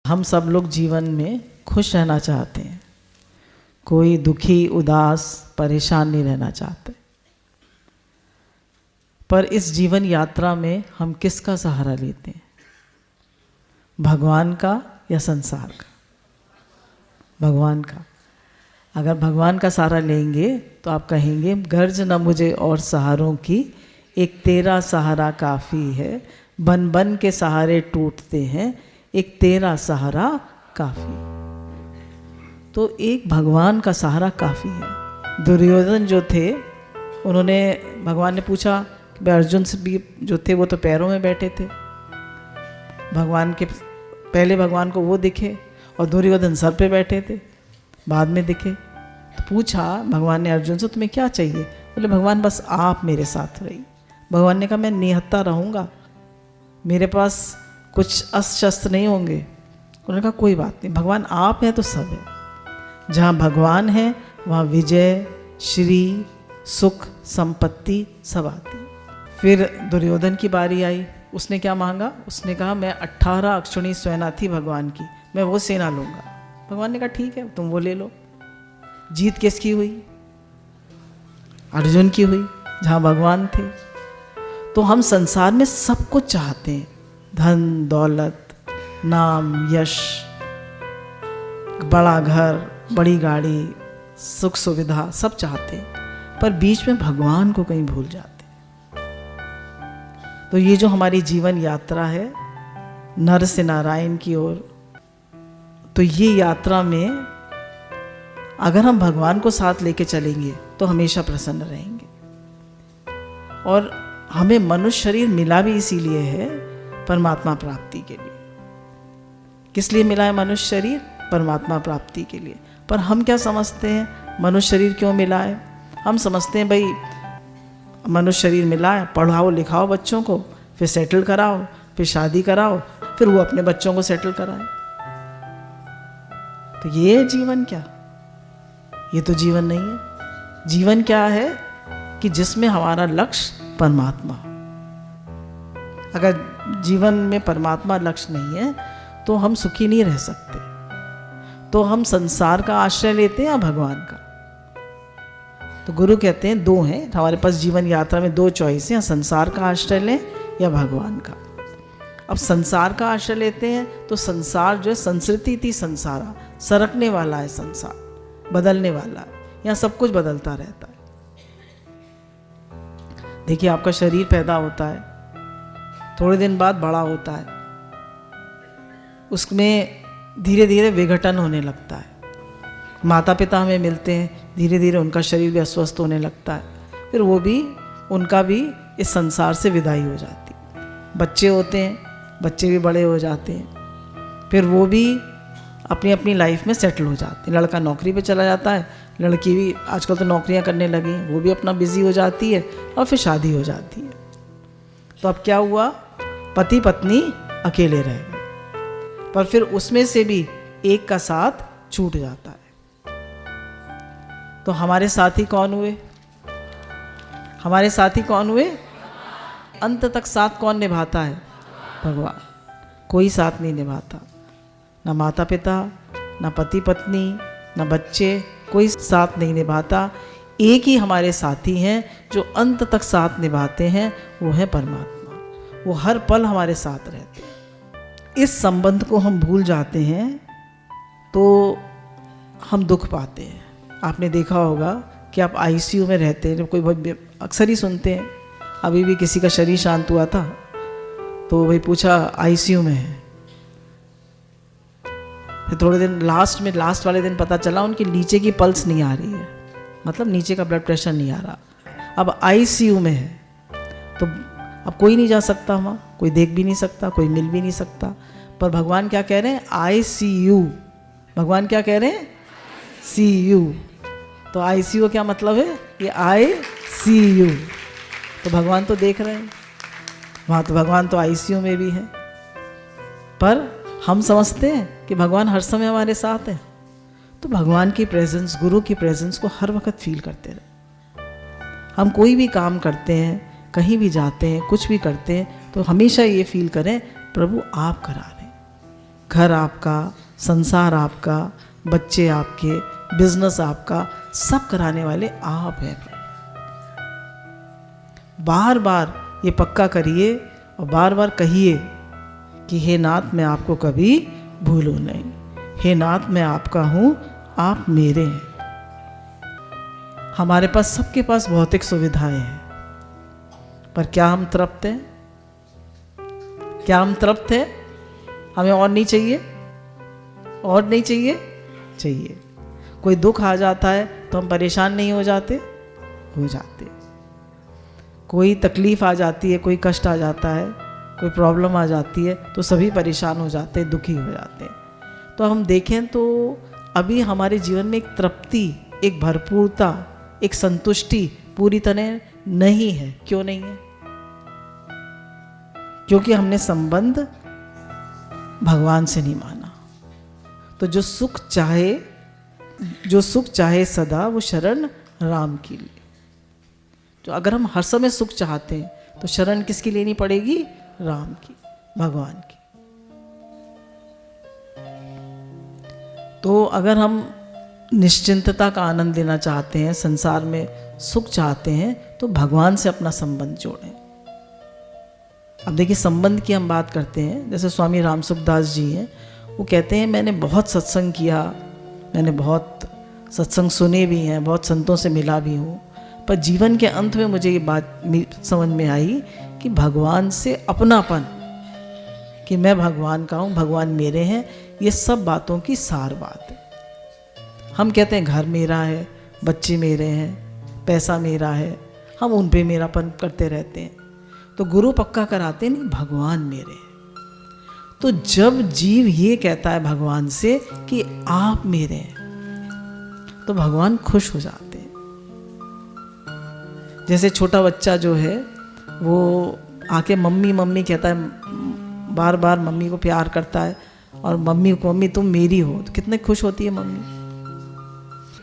हम सब लोग जीवन में खुश रहना चाहते हैं। कोई दुखी, उदास, परेशान नहीं रहना चाहते। पर इस जीवन यात्रा में हम किसका सहारा लेते हैं? भगवान का या संसार का? भगवान का। अगर भगवान का सहारा लेंगे तो आप कहेंगे, गर्ज न मुझे और सहारों की, एक तेरा सहारा काफ़ी है। बन बन के सहारे टूटते हैं, एक तेरा सहारा काफ़ी। तो एक भगवान का सहारा काफ़ी है। दुर्योधन जो थे, उन्होंने, भगवान ने पूछा कि अर्जुन से भी जो थे वो तो पैरों में बैठे थे, भगवान के पहले भगवान को वो दिखे, और दुर्योधन सर पे बैठे थे, बाद में दिखे। तो पूछा भगवान ने अर्जुन से, तुम्हें क्या चाहिए? बोले, भगवान बस आप मेरे साथ रहिए। भगवान ने कहा, मैं निहत्था रहूँगा, मेरे पास कुछ अस्त्र शस्त्र नहीं होंगे। उन्होंने कहा, कोई बात नहीं, भगवान आप हैं तो सब है। जहाँ भगवान है वहाँ विजय, श्री, सुख, संपत्ति सब आती है। फिर दुर्योधन की बारी आई। उसने क्या मांगा? उसने कहा, मैं 18 अक्षौणी सेना थी भगवान की, मैं वो सेना लूँगा। भगवान ने कहा, ठीक है, तुम वो ले लो। जीत किसकी हुई? अर्जुन की हुई, जहाँ भगवान थे। तो हम संसार में सब कुछ चाहते हैं, धन, दौलत, नाम, यश, बड़ा घर, बड़ी गाड़ी, सुख सुविधा, सब चाहते हैं, पर बीच में भगवान को कहीं भूल जाते हैं। तो ये जो हमारी जीवन यात्रा है नर से नारायण की ओर, तो ये यात्रा में अगर हम भगवान को साथ लेके चलेंगे तो हमेशा प्रसन्न रहेंगे। और हमें मनुष्य शरीर मिला भी इसीलिए है, परमात्मा प्राप्ति के लिए। किस लिए मिला है मनुष्य शरीर? परमात्मा प्राप्ति के लिए। पर हम क्या समझते हैं, मनुष्य शरीर क्यों मिला है? हम समझते हैं भाई मनुष्य शरीर मिला है, पढ़ाओ लिखाओ बच्चों को, फिर सेटल कराओ, फिर शादी कराओ, फिर वो अपने बच्चों को सेटल कराए। तो ये जीवन क्या? ये तो जीवन नहीं है। जीवन क्या है कि जिसमें हमारा लक्ष्य परमात्मा। अगर जीवन में परमात्मा लक्ष्य नहीं है तो हम सुखी नहीं रह सकते। तो हम संसार का आश्रय लेते हैं या भगवान का? तो गुरु कहते हैं दो हैं हमारे पास जीवन यात्रा में, दो चॉइस हैं, संसार का आश्रय लें या भगवान का। अब संसार का आश्रय लेते हैं तो संसार जो है, संस्कृति थी संसारा, सरकने वाला है संसार, बदलने वाला है, यहाँ सब कुछ बदलता रहता है। देखिए, आपका शरीर पैदा होता है, थोड़े दिन बाद बड़ा होता है, उसमें धीरे धीरे विघटन होने लगता है। माता पिता हमें मिलते हैं, धीरे धीरे उनका शरीर भी अस्वस्थ होने लगता है, फिर वो भी, उनका भी इस संसार से विदाई हो जाती है। बच्चे होते हैं, बच्चे भी बड़े हो जाते हैं, फिर वो भी अपनी अपनी लाइफ में सेटल हो जाते हैं। लड़का नौकरी पे चला जाता है, लड़की भी आजकल तो नौकरियां करने लगी, वो भी अपना बिजी हो जाती है, और फिर शादी हो जाती है। तो अब क्या हुआ? पति पत्नी अकेले रह गए, पर फिर उसमें से भी एक का साथ छूट जाता है। तो हमारे साथी कौन हुए? हमारे साथी कौन हुए? अंत तक साथ कौन निभाता है? भगवान। कोई साथ नहीं निभाता, ना माता पिता, ना पति पत्नी, ना बच्चे, कोई साथ नहीं निभाता। एक ही हमारे साथी हैं जो अंत तक साथ निभाते हैं, वो है परमात्मा। वो हर पल हमारे साथ रहते हैं। इस संबंध को हम भूल जाते हैं तो हम दुख पाते हैं। आपने देखा होगा कि आप आईसीयू में रहते हैं, जब कोई, अक्सर ही सुनते हैं, अभी भी किसी का शरीर शांत हुआ था तो वही पूछा आईसीयू में है। फिर थोड़े दिन लास्ट वाले दिन पता चला उनके नीचे की पल्स नहीं आ रही है, मतलब नीचे का ब्लड प्रेशर नहीं आ रहा। अब आईसीयू में है तो अब कोई नहीं जा सकता वहाँ, कोई देख भी नहीं सकता, कोई मिल भी नहीं सकता। पर भगवान क्या कह रहे हैं? ICU। भगवान क्या कह रहे हैं? CU। तो ICU क्या मतलब है? ये ICU। तो भगवान तो देख रहे हैं वहाँ, तो भगवान तो ICU में भी है। पर हम समझते हैं कि भगवान हर समय हमारे साथ है। तो भगवान की प्रेजेंस, गुरु की प्रेजेंस को हर वक्त फील करते रहे। हम कोई भी काम करते हैं, कहीं भी जाते हैं, कुछ भी करते हैं, तो हमेशा ये फील करें, प्रभु आप करा रहे हैं, घर आपका, संसार आपका, बच्चे आपके, बिजनेस आपका, सब कराने वाले आप हैं। बार बार ये पक्का करिए और बार बार कहिए कि हे नाथ मैं आपको कभी भूलूं नहीं, हे नाथ मैं आपका हूँ, आप मेरे हैं। हमारे पास, सबके पास भौतिक सुविधाएं हैं, पर क्या हम तृप्त हैं? क्या हम तृप्त हैं? हमें और नहीं चाहिए? और नहीं चाहिए? चाहिए। कोई दुख आ जाता है तो हम परेशान नहीं हो जाते? हो जाते। कोई तकलीफ आ जाती है, कोई कष्ट आ जाता है, कोई प्रॉब्लम आ जाती है तो सभी परेशान हो जाते हैं, दुखी हो जाते हैं। तो हम देखें तो अभी हमारे जीवन में एक तृप्ति, एक भरपूरता, एक संतुष्टि पूरी तरह नहीं है। क्यों नहीं है? क्योंकि हमने संबंध भगवान से नहीं माना। तो जो सुख चाहे सदा वो शरण राम की ले। तो अगर हम हर समय सुख चाहते हैं तो शरण किसकी लेनी पड़ेगी? राम की, भगवान की। तो अगर हम निश्चिंतता का आनंद लेना चाहते हैं, संसार में सुख चाहते हैं, तो भगवान से अपना संबंध जोड़ें। अब देखिए, संबंध की हम बात करते हैं, जैसे स्वामी रामसुखदास जी हैं, वो कहते हैं मैंने बहुत सत्संग किया, मैंने बहुत सत्संग सुने भी हैं, बहुत संतों से मिला भी हूँ, पर जीवन के अंत में मुझे ये बात समझ में आई कि भगवान से अपनापन, कि मैं भगवान का हूँ, भगवान मेरे हैं, ये सब बातों की सार बात है। हम कहते हैं घर मेरा है, बच्चे मेरे हैं, पैसा मेरा है, हम उन पे मेरापन करते रहते हैं। तो गुरु पक्का कराते हैं, नहीं, भगवान मेरे हैं। तो जब जीव ये कहता है भगवान से कि आप मेरे हैं, तो भगवान खुश हो जाते हैं। जैसे छोटा बच्चा जो है वो आके मम्मी मम्मी कहता है, बार बार मम्मी को प्यार करता है और मम्मी को, मम्मी तुम मेरी हो, तो कितने खुश होती है मम्मी।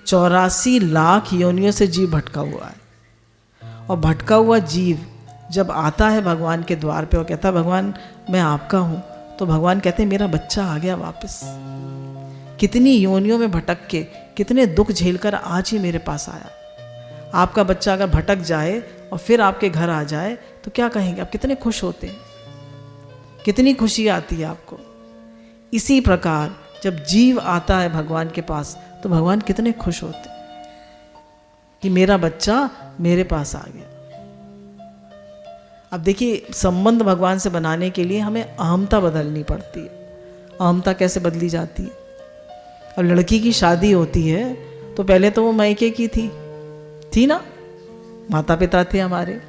84 लाख योनियों से जीव भटका हुआ है, और भटका हुआ जीव जब आता है भगवान के द्वार पे और कहता है भगवान मैं आपका हूँ, तो भगवान कहते हैं मेरा बच्चा आ गया वापस। कितनी योनियों में भटक के, कितने दुख झेलकर आज ही मेरे पास आया। आपका बच्चा अगर भटक जाए और फिर आपके घर आ जाए तो क्या कहेंगे आप? कितने खुश होते हैं, कितनी खुशी आती है आपको। इसी प्रकार जब जीव आता है भगवान के पास तो भगवान कितने खुश होते हैं कि मेरा बच्चा मेरे पास आ गया। अब देखिए, संबंध भगवान से बनाने के लिए हमें अहमता बदलनी पड़ती है। अहमता कैसे बदली जाती है? अब लड़की की शादी होती है तो पहले तो वो मायके की थी ना, माता पिता थे हमारे।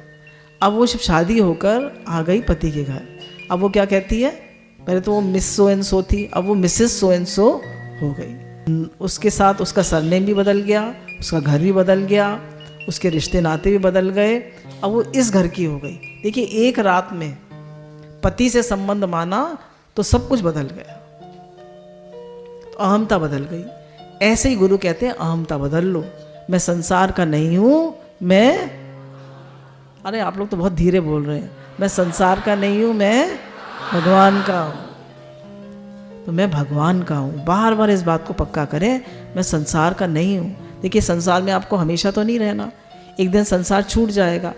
अब वो जब शादी होकर आ गई पति के घर, अब वो क्या कहती है? पहले तो वो मिस सो एंड सो थी, अब वो मिसेस सो एंड सो हो गई। उसके साथ उसका सरनेम भी बदल गया, उसका घर भी बदल गया, उसके रिश्ते नाते भी बदल गए। अब वो इस घर की हो गई। देखिए, एक रात में पति से संबंध माना तो सब कुछ बदल गया, तो अहमता बदल गई। ऐसे ही गुरु कहते हैं अहमता बदल लो। मैं संसार का नहीं हूँ, मैं, अरे आप लोग तो बहुत धीरे बोल रहे हैं, मैं संसार का नहीं हूँ, मैं भगवान का हूँ। तो मैं भगवान का हूँ, बार बार इस बात को पक्का करें, मैं संसार का नहीं हूँ। देखिए, संसार में आपको हमेशा तो नहीं रहना, एक दिन संसार छूट जाएगा,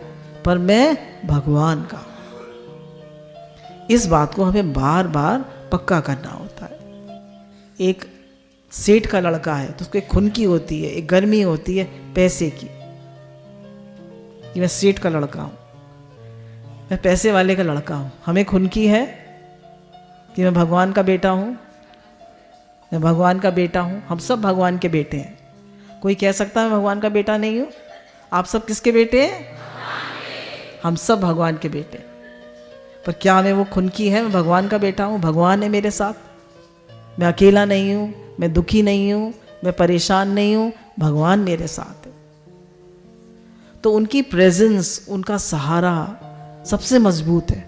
पर मैं भगवान का हूँ। इस बात को हमें बार बार पक्का करना होता है। एक सेठ का लड़का है तो उसको एक खुनकी होती है, एक गर्मी होती है पैसे की, कि मैं सेठ का लड़का हूँ, मैं पैसे वाले का लड़का हूँ। हमें खुनकी है कि मैं भगवान का बेटा हूँ, मैं भगवान का बेटा हूँ। हम सब भगवान के बेटे हैं। कोई कह सकता है मैं भगवान का बेटा नहीं हूँ? आप सब किसके बेटे हैं? हम सब भगवान के बेटे। पर क्या हमें वो खुनकी है मैं भगवान का बेटा हूँ, भगवान है मेरे साथ, मैं अकेला नहीं हूँ, मैं दुखी नहीं हूँ, मैं परेशान नहीं हूँ, भगवान मेरे साथ है। तो उनकी प्रेजेंस, उनका सहारा सबसे मजबूत है।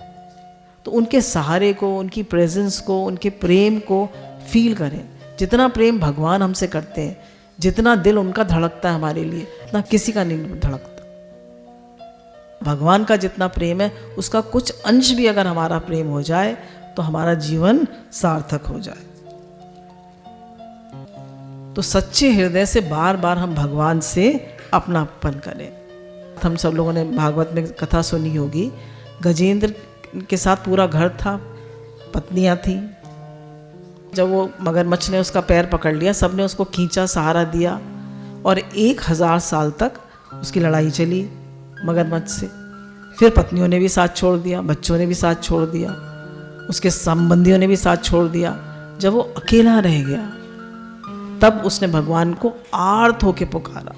तो उनके सहारे को, उनकी प्रेजेंस को, उनके प्रेम को फील करें। जितना प्रेम भगवान हमसे करते हैं, जितना दिल उनका धड़कता है हमारे लिए, उतना किसी का नहीं धड़कता। भगवान का जितना प्रेम है उसका कुछ अंश भी अगर हमारा प्रेम हो जाए तो हमारा जीवन सार्थक हो जाए। तो सच्चे हृदय से बार बार हम भगवान से अपनापन करें। हम सब लोगों ने भागवत में कथा सुनी होगी, गजेंद्र के साथ पूरा घर था, पत्नियां थी। जब वो मगरमच्छ ने उसका पैर पकड़ लिया, सबने उसको खींचा, सहारा दिया और 1000 साल तक उसकी लड़ाई चली मगरमच्छ से। फिर पत्नियों ने भी साथ छोड़ दिया, बच्चों ने भी साथ छोड़ दिया, उसके संबंधियों ने भी साथ छोड़ दिया। जब वो अकेला रह गया तब उसने भगवान को आर्त होके पुकारा,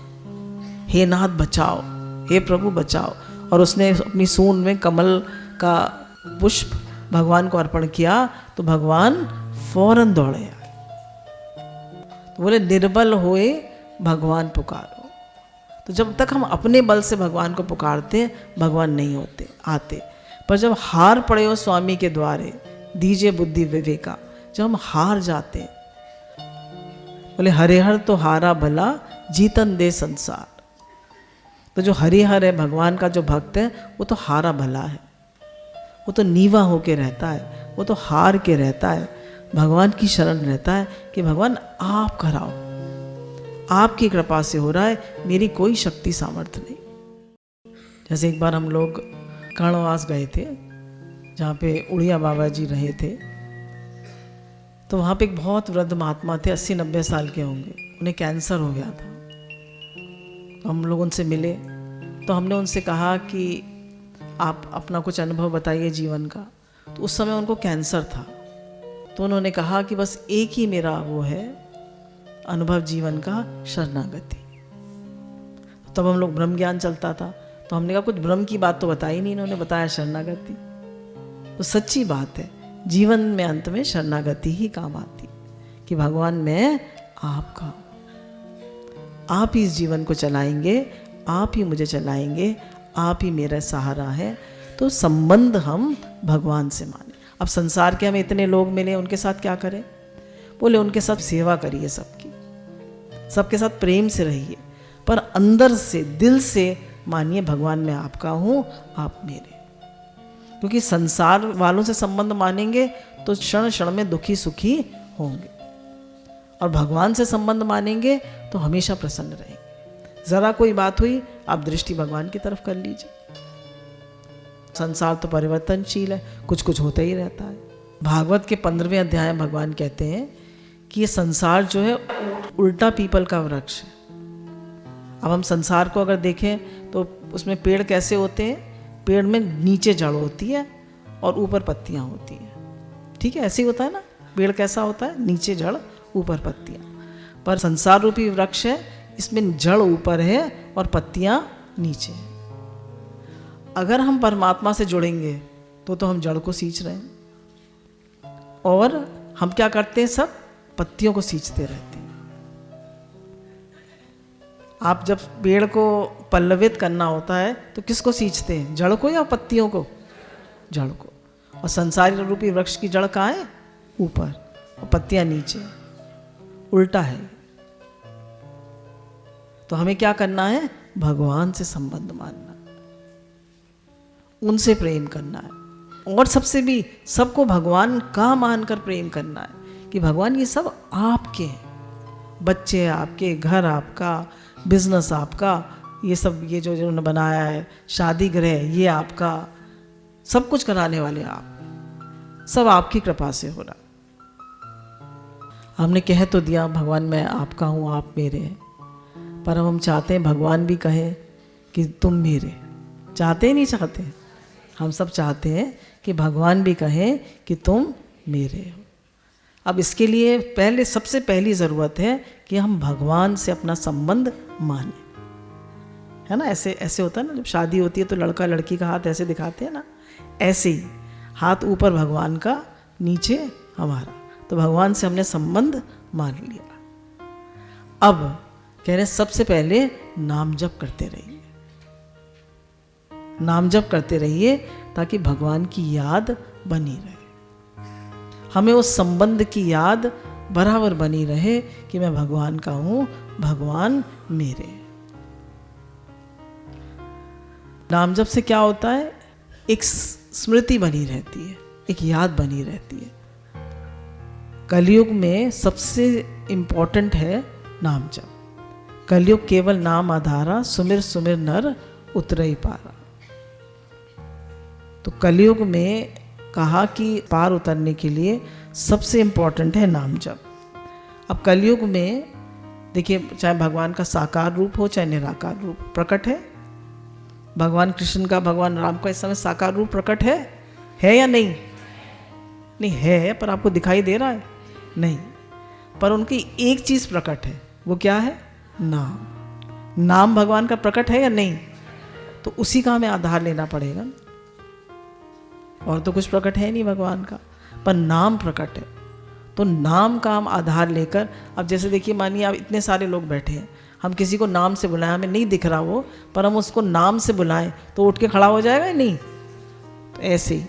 हे नाथ बचाओ, हे प्रभु बचाओ। और उसने अपनी सूंड में कमल का पुष्प भगवान को अर्पण किया तो भगवान फौरन दौड़े आए। तो बोले निर्बल होए भगवान पुकारो। तो जब तक हम अपने बल से भगवान को पुकारते भगवान नहीं होते आते, पर जब हार पड़े हो स्वामी के द्वारे दीजिए बुद्धि विवेका, जब हम हार जाते हैं, बोले हरिहर तो हारा भला जीतन दे संसार। तो जो हरिहर है, भगवान का जो भक्त है, वो तो हारा भला है, वो तो नीवा होके रहता है, वो तो हार के रहता है, भगवान की शरण रहता है कि भगवान आप कराओ, आपकी कृपा से हो रहा है, मेरी कोई शक्ति सामर्थ्य नहीं। जैसे एक बार हम लोग कर्णवास गए थे, जहाँ पे उड़िया बाबा जी रहे थे। तो वहाँ पे एक बहुत वृद्ध महात्मा थे, 80-90 साल के होंगे, उन्हें कैंसर हो गया था। तो हम लोग उनसे मिले, तो हमने उनसे कहा कि आप अपना कुछ अनुभव बताइए जीवन का। तो उस समय उनको कैंसर था। तो उन्होंने कहा कि बस एक ही मेरा वो है अनुभव जीवन का, शरणागति। तब हम लोग ब्रह्म ज्ञान चलता था, तो हमने कहा कुछ ब्रह्म की बात तो बताई नहीं, इन्होंने बताया शरणागति। तो सच्ची बात है, जीवन में अंत में शरणागति ही काम आती कि भगवान मैं आपका हूँ, आप ही इस जीवन को चलाएंगे, आप ही मुझे चलाएंगे, आप ही मेरा सहारा है। तो संबंध हम भगवान से माने। अब संसार के हमें इतने लोग मिले, उनके साथ क्या करें? बोले उनके साथ सेवा करिए, सबकी, सबके साथ प्रेम से रहिए, पर अंदर से दिल से मानिए भगवान मैं आपका हूँ, आप मेरे। क्योंकि संसार वालों से संबंध मानेंगे तो क्षण क्षण में दुखी सुखी होंगे, और भगवान से संबंध मानेंगे तो हमेशा प्रसन्न रहेंगे। जरा कोई बात हुई, आप दृष्टि भगवान की तरफ कर लीजिए। संसार तो परिवर्तनशील है, कुछ कुछ होता ही रहता है। भागवत के 15वें अध्याय में भगवान कहते हैं कि ये संसार जो है उल्टा पीपल का वृक्ष है। अब हम संसार को अगर देखें तो उसमें पेड़ कैसे होते हैं? पेड़ में नीचे जड़ होती है और ऊपर पत्तियां होती हैं, ठीक है, ऐसे ही होता है ना। पेड़ कैसा होता है? नीचे जड़ ऊपर पत्तियां। पर संसार रूपी वृक्ष है, इसमें जड़ ऊपर है और पत्तियां नीचे हैं। अगर हम परमात्मा से जुड़ेंगे तो हम जड़ को सींच रहे हैं, और हम क्या करते हैं? सब पत्तियों को सींचते रहते हैं। आप जब पेड़ को पल्लवित करना होता है तो किसको सींचते हैं? जड़ को या पत्तियों को? जड़ को। और संसारी रूपी वृक्ष की जड़ कहाँ है? ऊपर, और पत्तियां नीचे, उल्टा है। तो हमें क्या करना है? भगवान से संबंध मानना, उनसे प्रेम करना है, और सबसे भी सबको भगवान का मानकर प्रेम करना है कि भगवान ये सब आपके हैं, बच्चे आपके, घर आपका, बिजनेस आपका, ये सब ये जो उन्होंने बनाया है, शादी गृह ये आपका, सब कुछ कराने वाले आप, सब आपकी कृपा से हो रहा। हमने कह तो दिया भगवान मैं आपका हूँ, आप मेरे हैं, पर हम चाहते हैं भगवान भी कहे कि तुम मेरे। चाहते ही नहीं चाहते? हम सब चाहते हैं कि भगवान भी कहें कि तुम मेरे हो। अब इसके लिए पहले सबसे पहली ज़रूरत है कि हम भगवान से अपना संबंध माने, है ना। ऐसे ऐसे होता है ना, जब शादी होती है तो लड़का लड़की का हाथ ऐसे दिखाते हैं ना, ऐसे ही हाथ ऊपर भगवान का, नीचे हमारा। तो भगवान से हमने संबंध मान लिया। अब कह रहे सबसे पहले नाम जप करते रहिए, नाम जप करते रहिए ताकि भगवान की याद बनी रहे, हमें उस संबंध की याद बराबर बनी रहे कि मैं भगवान का हूं, भगवान मेरे। नाम जप से क्या होता है? एक स्मृति बनी रहती है एक याद बनी रहती है। कलयुग में सबसे इम्पोर्टेंट है नाम जप। कलयुग केवल नाम आधारा, सुमिर सुमिर नर उतरई पारा। तो कलयुग में कहा कि पार उतरने के लिए सबसे इम्पोर्टेंट है नाम जप। अब कलयुग में देखिए, चाहे भगवान का साकार रूप हो चाहे निराकार रूप प्रकट है। भगवान कृष्ण का, भगवान राम का इस समय साकार रूप प्रकट है या नहीं? नहीं है, पर आपको दिखाई दे रहा है? नहीं। पर उनकी एक चीज़ प्रकट है, वो क्या है? नाम। नाम भगवान का प्रकट है या नहीं? तो उसी का हमें आधार लेना पड़ेगा। और तो कुछ प्रकट है नहीं भगवान का, पर नाम प्रकट है। तो नाम का हम आधार लेकर, अब जैसे देखिए, मानिए आप इतने सारे लोग बैठे हैं, हम किसी को नाम से बुलाएं, हमें नहीं दिख रहा वो, पर हम उसको नाम से बुलाएं तो उठ के खड़ा हो जाएगा या नहीं? तो ऐसे ही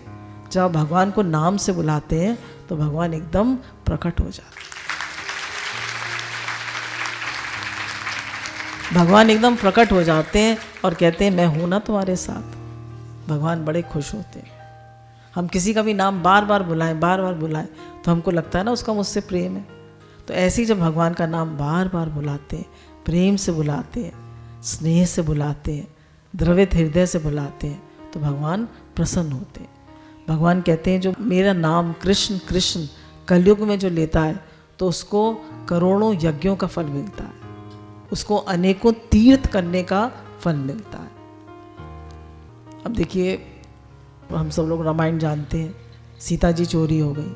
जब भगवान को नाम से बुलाते हैं तो भगवान एकदम प्रकट हो जाते हैं। भगवान एकदम प्रकट हो जाते हैं और कहते हैं मैं हूं ना तुम्हारे साथ। भगवान बड़े खुश होते हैं। हम किसी का भी नाम बार बार बुलाएं, बार बार बुलाएं, तो हमको लगता है ना उसका मुझसे प्रेम है। तो ऐसे ही जब भगवान का नाम बार बार बुलाते हैं, प्रेम से बुलाते हैं, स्नेह से बुलाते हैं, द्रवित हृदय से बुलाते हैं, तो भगवान प्रसन्न होते हैं। भगवान कहते हैं जो मेरा नाम कृष्ण कृष्ण कलयुग में जो लेता है तो उसको करोड़ों यज्ञों का फल मिलता है, उसको अनेकों तीर्थ करने का फल मिलता है। अब देखिए, हम सब लोग रामायण जानते हैं, सीता जी चोरी हो गई,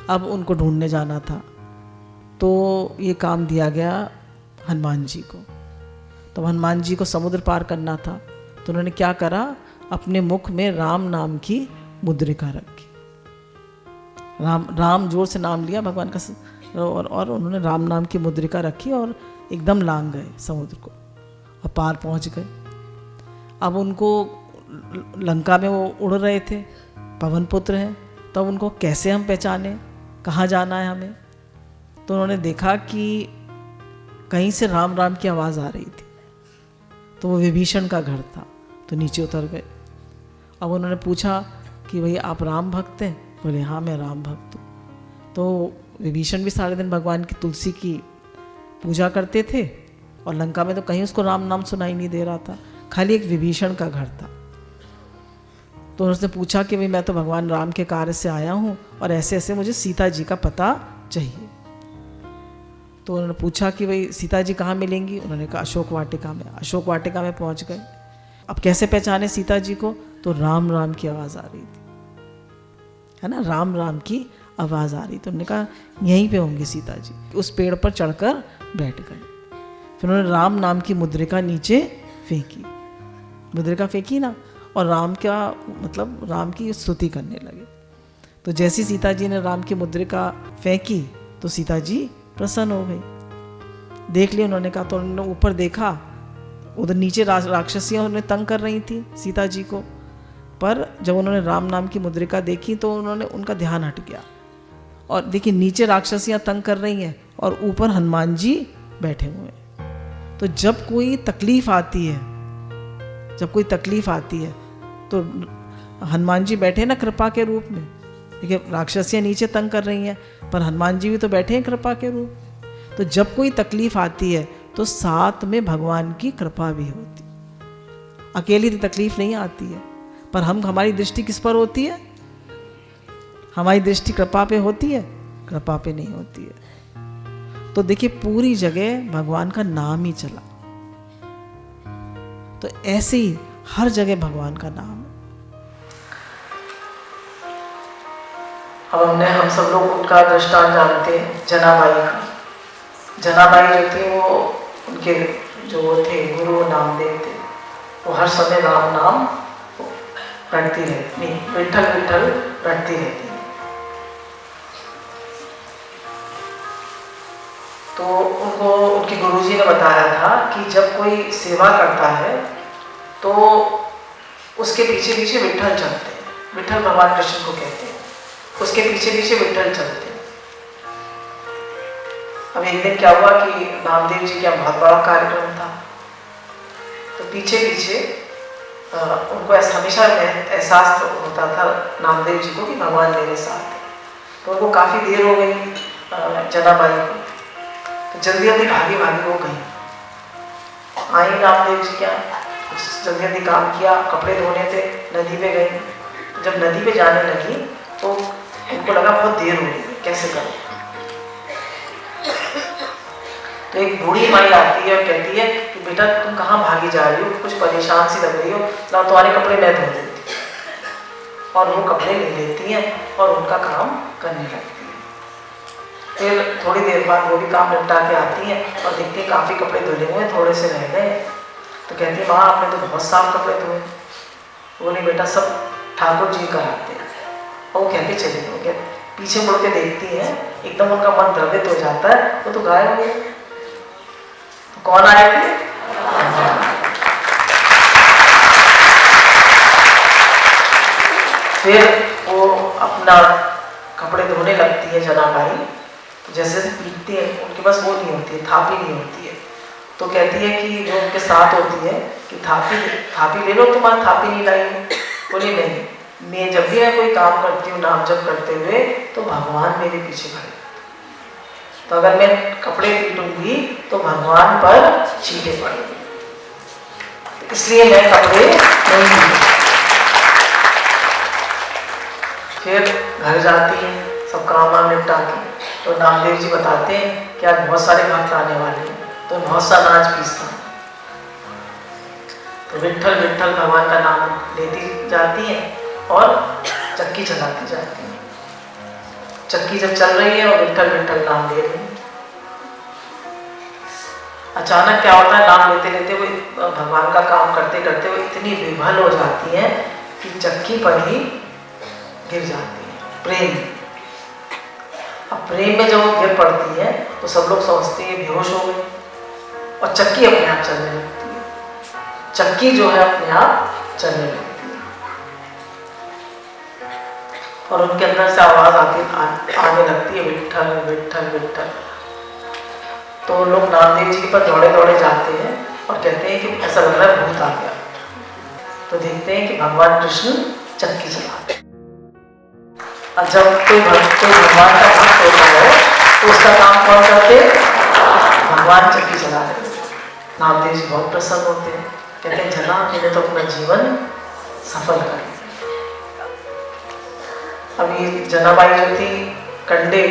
अब उनको ढूंढने जाना था, तो ये काम दिया गया हनुमान जी को। तो हनुमान जी को समुद्र पार करना था, तो उन्होंने क्या करा, अपने मुख में राम नाम की मुद्रिका रखी। राम जोर से नाम लिया भगवान का, और उन्होंने राम नाम की मुद्रिका रखी और एकदम लांग गए समुद्र को और पार पहुंच गए। अब उनको लंका में वो उड़ रहे थे, पवन पुत्र हैं, तब उनको कैसे हम पहचाने कहाँ जाना है हमें? तो उन्होंने देखा कि कहीं से राम राम की आवाज़ आ रही थी, तो वो विभीषण का घर था, तो नीचे उतर गए। अब उन्होंने पूछा कि भाई आप राम भक्त हैं? बोले हाँ मैं राम भक्त हूँ। तो विभीषण भी सारे दिन भगवान की तुलसी की पूजा करते थे, और लंका में तो कहीं उसको राम नाम सुनाई नहीं दे रहा था, खाली एक विभीषण का घर था। तो उसने पूछा कि भाई मैं तो भगवान राम के कार्य से आया हूँ और ऐसे ऐसे मुझे सीता जी का पता चाहिए। तो उन्होंने पूछा कि भाई सीता जी कहाँ मिलेंगी? उन्होंने कहा अशोक वाटिका में। अशोक वाटिका में पहुँच गए। अब कैसे पहचाने सीता जी को? तो राम राम की आवाज़ आ रही थी, है ना, राम राम की आवाज़ आ रही। तो उन्होंने कहा यहीं पे होंगी सीता जी। उस पेड़ पर चढ़कर बैठ गए। फिर उन्होंने राम नाम की मुद्रिका नीचे फेंकी, मुद्रिका फेंकी ना, और राम का मतलब राम की स्तुति करने लगे। तो जैसी सीता जी ने राम की मुद्रिका फेंकी तो सीता जी प्रसन्न हो गई। देख लिया उन्होंने कहा। तो उन्होंने ऊपर देखा, उधर नीचे राक्षसियाँ उन्हें तंग कर रही थी सीता जी को, पर जब उन्होंने राम नाम की मुद्रिका देखी तो उनका ध्यान हट गया। और देखिए नीचे राक्षसियाँ तंग कर रही हैं और ऊपर हनुमान जी बैठे हुए हैं। तो जब कोई तकलीफ आती है, तो हनुमान जी बैठे ना कृपा के रूप में। देखिए राक्षसियाँ नीचे तंग कर रही हैं, पर हनुमान जी भी तो बैठे हैं कृपा के रूप। तो जब कोई तकलीफ आती है तो साथ में भगवान की कृपा भी होती। अकेली तकलीफ नहीं आती है, पर हमारी दृष्टि किस पर होती है? हमारी दृष्टि कृपा पे होती है, कृपा पे नहीं होती है। तो देखिए पूरी जगह भगवान का नाम ही चला। तो ऐसे ही हर जगह भगवान का नाम है। अब हम सब लोग उनका दृष्टांत जानते हैं, जनाबाई का। जनाबाई जो थी वो उनके जो थे गुरु नामदेव थे, वो हर समय राम नाम रटती रहती, नहीं विठल विठल रटती रहती। तो उनको उनके गुरुजी ने बताया था कि जब कोई सेवा करता है तो उसके पीछे पीछे विठल चलते हैं। विठल भगवान कृष्ण को कहते हैं, उसके पीछे पीछे विठल चलते हैं। अब एक दिन क्या हुआ कि नामदेव जी का बहुत बड़ा कार्यक्रम था, तो पीछे पीछे उनको ऐसा हमेशा एहसास होता था नामदेव जी को कि भगवान मेरे साथ है। तो उनको काफ़ी देर हो गई जनाबाई को, तो जल्दी जल्दी भागी भागी वो गई। आई नामदेव जी क्या जल्दी जल्दी काम किया, कपड़े धोने थे, नदी पे गई। जब नदी पे जाने लगी तो उनको लगा बहुत देर हो गई, कैसे करूँ। तो एक बूढ़ी माई आती है और कहती है कि बेटा तुम कहाँ भागी जा रही हो, कुछ परेशान सी लग रही हो, लाओ तुम्हारे कपड़े मैं धो देती हूँ। और वो कपड़े ले लेती हैं और उनका काम करने लगती है। फिर थोड़ी देर बाद वो भी काम निपटा के आती हैं और देखती है काफ़ी कपड़े धुले हुए, थोड़े से रह गए। तो कहती है माँ आपने तो बहुत साफ कपड़े धोए। वो नहीं बेटा सब ठाकुर जी कराते हैं। और वो कहते चले गए, पीछे मुड़ के देखती हैं, एकदम उनका मन द्रवित हो जाता है, वो तो गायब हो गए। कौन आए थे? फिर वो अपना कपड़े धोने लगती है जनाबाई। जैसे पीटती है, उनके पास वो नहीं होती है, थापी नहीं होती है। तो कहती है कि जो उनके साथ होती है कि थापी ले लो, तुम्हारी थापी नहीं लाई। बोली नहीं, मैं जब भी मैं कोई काम करती हूँ नाम जप करते हुए तो भगवान मेरे पीछे खड़े। तो अगर मैं कपड़े पीटूंगी तो भगवान पर छींटे पड़ेंगे, इसलिए मैं कपड़े नहीं पीटूंगी। फिर घर जाती है, सब काम वाम निपटा के। तो नामदेव जी बताते हैं कि आज बहुत सारे भक्त आने वाले हैं, तो बहुत सा अनाज पीसता हूँ। तो विट्ठल विट्ठल भगवान का नाम लेती जाती है और चक्की चलाती जाती है। चक्की जब चल रही है और विट्ठल विट्ठल नाम ले रही है, अचानक क्या होता है, नाम लेते लेते वो भगवान का काम करते करते वो इतनी विभल हो जाती है कि चक्की पर ही गिर जाती है। प्रेम, अब प्रेम में जब वो गिर पड़ती है तो सब लोग समझते हैं बेहोश हो गए और चक्की अपने आप चलने लगती है। चक्की जो है अपने आप चलने लगती है और उनके अंदर से आवाज आने लगती है विट्ठल विट्ठल विट्ठल। तो लोग नामदेव जी के पास दौड़े दौड़े जाते हैं और कहते हैं कि ऐसा लग रहा है भूत आ गया। तो देखते हैं कि भगवान कृष्ण चक्की चलाते। और जब कोई भगवान का भक्त होता है तो उसका काम कौन करते? भगवान चक्की चला रहे। नामदेव जी बहुत प्रसन्न होते हैं, कहते हैं जना मैंने तो अपना जीवन सफल कर लिया। अब ये जनाबाई जो थी कंडे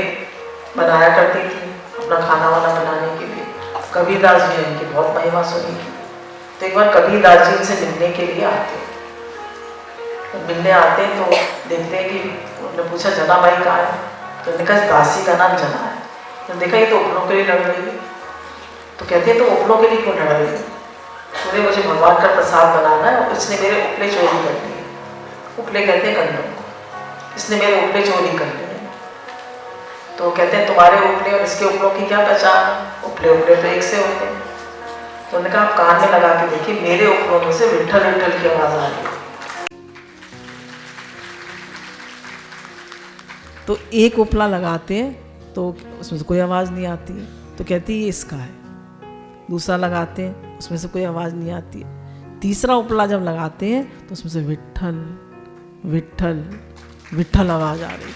बनाया करती थी अपना खाना वाना बनाने के लिए। कबीरदास जी हैं, इनकी बहुत महिमा सुनी थी। तो एक बार कबीरदास जी इनसे मिलने के लिए आते हैं। तो मिलने आते हैं तो देखते हैं कि उन्होंने पूछा जनाबाई कहाँ है। तो उन्होंने कहा दासी का नाम जना है। तो देखा ये तो उपलों के लिए लड़ रही है। तो कहते हैं तो उपलों के लिए क्यों लड़ रही है? बोले मुझे भगवान का प्रसाद बनाना है, इसने मेरे उपले चोरी कर लिए। उपले कहते हैं कंडों को, इसने मेरे उपले चोरी कर लिए। तो कहते हैं तुम्हारे उपले और इसके उपलों की क्या पहचान है? उपले उपले तो एक से होते हैं। तो उन्होंने कहा आप कान में लगा के देखिए, मेरे उपलों में से विट्ठल विट्ठल की आवाज आ रही है। तो एक उपला लगाते हैं तो उसमें से कोई आवाज़ नहीं आती है, तो कहती है इसका है। दूसरा लगाते हैं उसमें से कोई आवाज़ नहीं आती है। तीसरा उपला जब लगाते हैं तो उसमें से विट्ठल विट्ठल विट्ठल आवाज़ आ रही।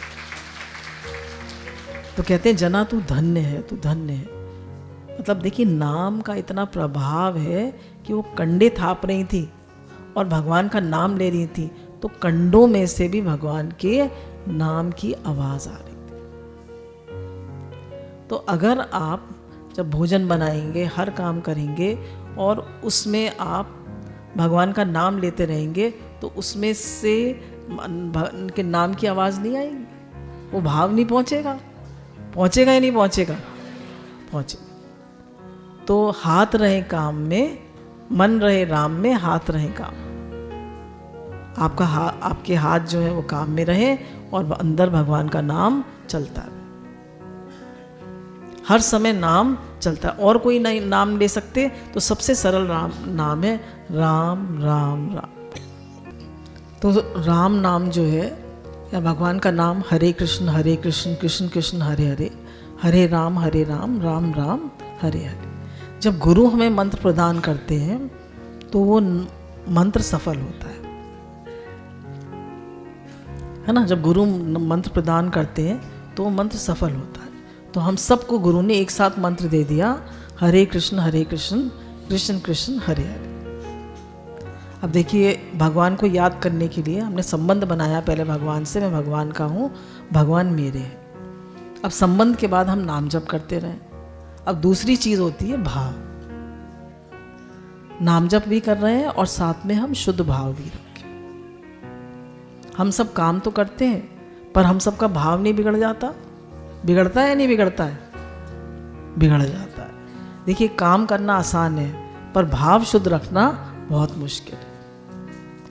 तो कहते हैं जना तू धन्य है, तू धन्य है। मतलब देखिए नाम का इतना प्रभाव है कि वो कंडे थाप रही थी और भगवान का नाम ले रही थी, तो कंडों में से भी भगवान के नाम की आवाज़ आ रही थी। तो अगर आप जब भोजन बनाएंगे, हर काम करेंगे और उसमें आप भगवान का नाम लेते रहेंगे तो उसमें से उनके नाम की आवाज़ नहीं आएगी, वो भाव नहीं पहुँचेगा। पहुँचेगा या नहीं पहुँचेगा? पहुँचेगा। तो हाथ रहे काम में, मन रहे राम में, हाथ रहे काम। आपके हाथ जो है वो काम में रहे और अंदर भगवान का नाम चलता है। हर समय नाम चलता है। और कोई नहीं नाम ले सकते तो सबसे सरल नाम है राम राम राम। तो राम नाम जो है या भगवान का नाम हरे कृष्ण कृष्ण कृष्ण हरे हरे, हरे राम राम राम हरे हरे। जब गुरु हमें मंत्र प्रदान करते हैं तो वो मंत्र सफल होता है ना। जब गुरु मंत्र प्रदान करते हैं तो वो मंत्र सफल होता है। तो हम सबको गुरु ने एक साथ मंत्र दे दिया, हरे कृष्ण कृष्ण कृष्ण हरे हरे। अब देखिए, भगवान को याद करने के लिए हमने संबंध बनाया पहले भगवान से, मैं भगवान का हूँ, भगवान मेरे हैं। अब संबंध के बाद हम नाम जप करते रहें। अब दूसरी चीज़ होती है भाव। नाम जप भी कर रहे हैं और साथ में हम शुद्ध भाव भी रखें। हम सब काम तो करते हैं, पर हम सबका भाव नहीं बिगड़ जाता? बिगड़ता है या नहीं बिगड़ता है? बिगड़ जाता है। देखिए, काम करना आसान है, पर भाव शुद्ध रखना बहुत मुश्किल है।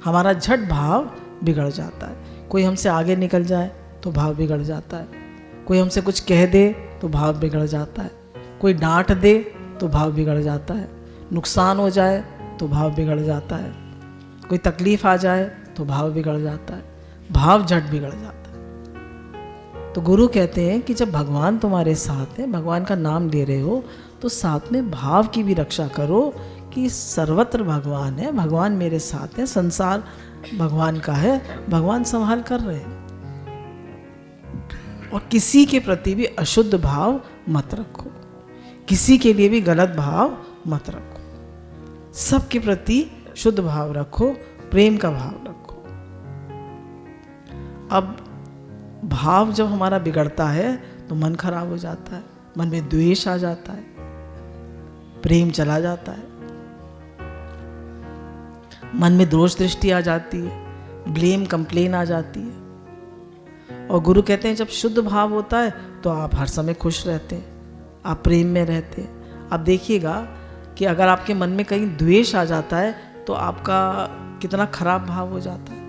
हमारा झट भाव बिगड़ जाता है। कोई हमसे आगे निकल जाए तो भाव बिगड़ जाता है। कोई हमसे कुछ कह दे तो भाव बिगड़ जाता है। कोई डांट दे तो भाव बिगड़ जाता है। नुकसान हो जाए तो भाव बिगड़ जाता है। कोई तकलीफ आ जाए तो भाव बिगड़ जाता है। भाव झट बिगड़ जाता है। तो गुरु कहते हैं कि जब भगवान तुम्हारे साथ है, भगवान का नाम ले रहे हो, तो साथ में भाव की भी रक्षा करो कि सर्वत्र भगवान है, भगवान मेरे साथ है, संसार भगवान का है, भगवान संभाल कर रहे हैं। और किसी के प्रति भी अशुद्ध भाव मत रखो, किसी के लिए भी गलत भाव मत रखो। सबके प्रति शुद्ध भाव रखो, प्रेम का भाव रखो। अब भाव जब हमारा बिगड़ता है तो मन खराब हो जाता है, मन में द्वेष आ जाता है, प्रेम चला जाता है, मन में दोष दृष्टि आ जाती है, ब्लेम कंप्लेन आ जाती है। और गुरु कहते हैं जब शुद्ध भाव होता है तो आप हर समय खुश रहते हैं, आप प्रेम में रहते हैं। आप देखिएगा कि अगर आपके मन में कहीं द्वेष आ जाता है तो आपका कितना खराब भाव हो जाता है,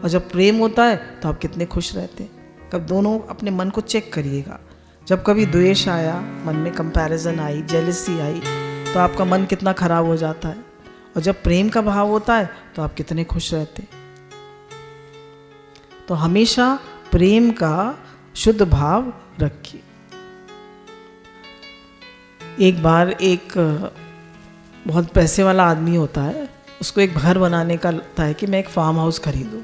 और जब प्रेम होता है तो आप कितने खुश रहते हैं। कब दोनों अपने मन को चेक करिएगा। जब कभी द्वेष आया, मन में कंपैरिजन आई, जेलसी आई, तो आपका मन कितना खराब हो जाता है। और जब प्रेम का भाव होता है तो आप कितने खुश रहते हैं। तो हमेशा प्रेम का शुद्ध भाव रखिए। एक बार एक बहुत पैसे वाला आदमी होता है, उसको एक घर बनाने का लगता है कि मैं एक फार्म हाउस खरीदूं,